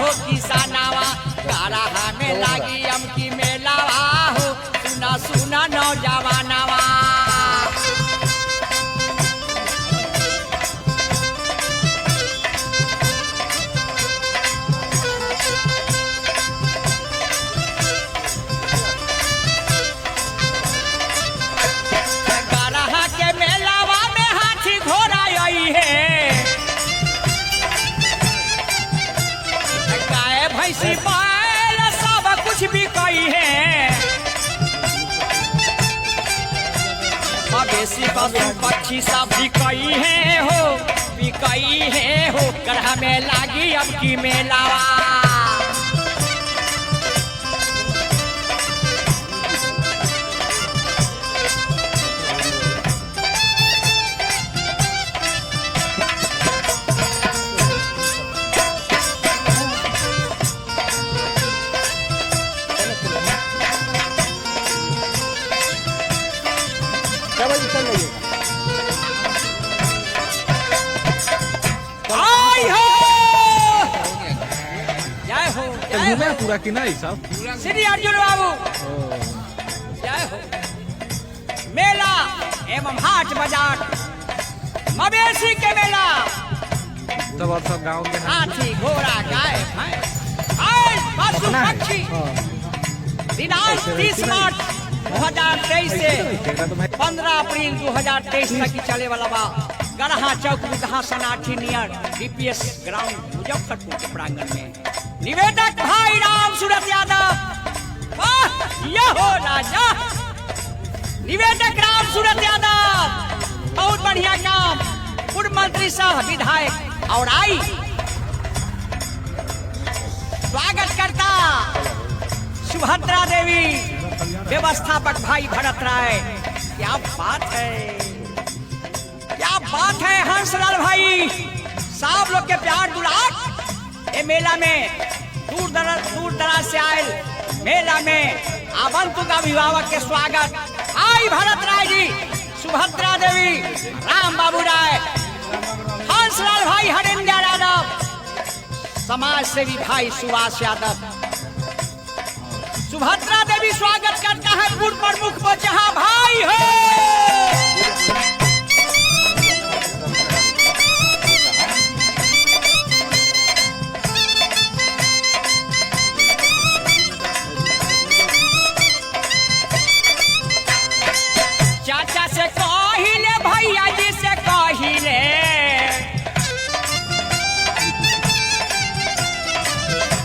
हो किसानावा गरहा में लागी अमकी मेलावा हो सुना सुना नौजवानावा गरहा के मेलावा में हाथी घोड़ा आई है गाय भैंसी बैल सब कुछ भी कई है मवेशी पशु पक्षी सब बिकई है हो गरहा में लागी अब की मेलावा घूमे पूरा कि नहीं सब श्री अर्जुन बाबू जय हो मेला एवं हाट बाजार मवेशी के मेला तब और सब गाँव में हाथी घोड़ा गाय पशु पक्षी दिनांक 30 मार्च 2023 से 15 अप्रैल 2023 तक की चले वाला बा गरहा चौक विधा सनाठी नियर डीपीएस ग्राउंड मुजफ्फरपुर के प्रांगण में निवेदक भाई राम सूरत यादव वाह ये हो राजा निवेदक राम सूरत यादव बहुत बढ़िया काम पूर्व मंत्री सह विधायक और आई स्वागत करता सुभद्रा देवी व्यवस्थापक भाई भरत राय क्या बात है हंसलाल भाई सब लोग के प्यार दुलार ये मेला में दूर दराज से आए मेला में आगंतुक अभिभावक के स्वागत आई भरत राय जी सुभद्रा देवी राम बाबू राय हंसलाल भाई हरिंदर यादव समाज सेवी भाई सुभाष यादव सुभद्रा देवी स्वागत करता है पूर्व प्रमुख बचहा भाई हो चाचा से कहिले भैया जी से कहिले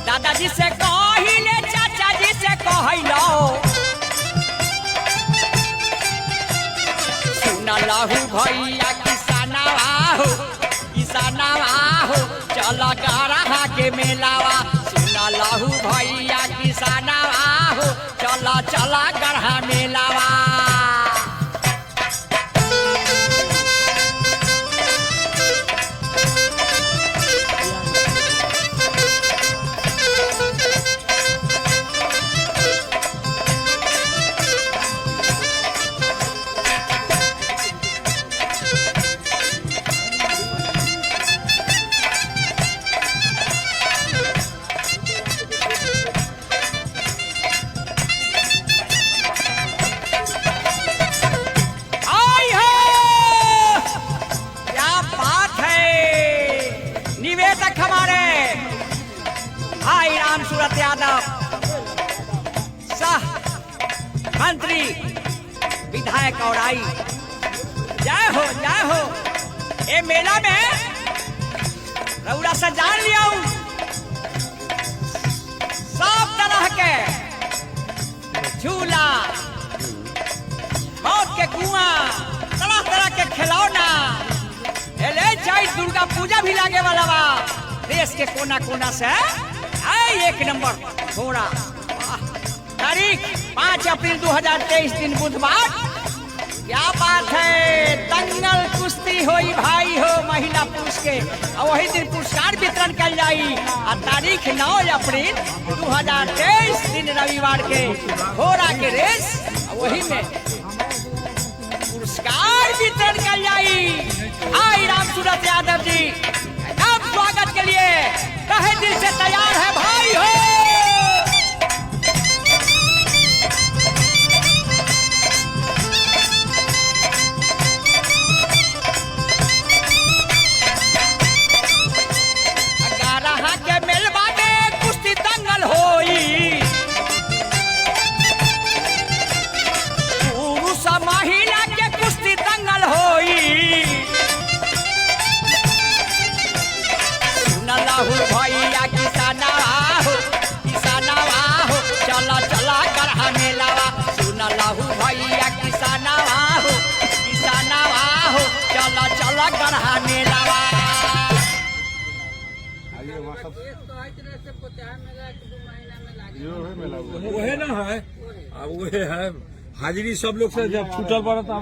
दादाजी से कहिले चाचा जी से कहलो सुनलहु भैया किसानवा हो चल गरहा के मेलावा सुनलहु भैया किसानवा हो चल गरहा मेलावा सूरत यादव सह मंत्री विधायक और आई जय हो ये मेला में रउरा से जान लिया हूं सब तरह के झूला मौत के कुआं तरह तरह के खिलौना दुर्गा पूजा भी लागे वाला बा देश के कोना कोना से एक नंबर घोड़ा तारीख 5 अप्रैल 2023 दिन बुधवार क्या बात है दंगल कुश्ती होई भाई हो महिला पुरुष के और वही दिन पुरस्कार वितरण कर जाई और तारीख 9 अप्रैल 2023 दिन रविवार के घोड़ा के रेस वही में पुरस्कार वितरण कर जाई। आई राम सूरत यादव जी आप स्वागत के लिए तहे दिल से तैयार है। लहू भैया किसानवा हो चला चला गढ़ा मेलावा सुन लहू भैया किसानवा हो चला चला गढ़ा मेलावा। वो है ना है, अब वो है हाजिरी सब लोग से जब छूटल पड़ा था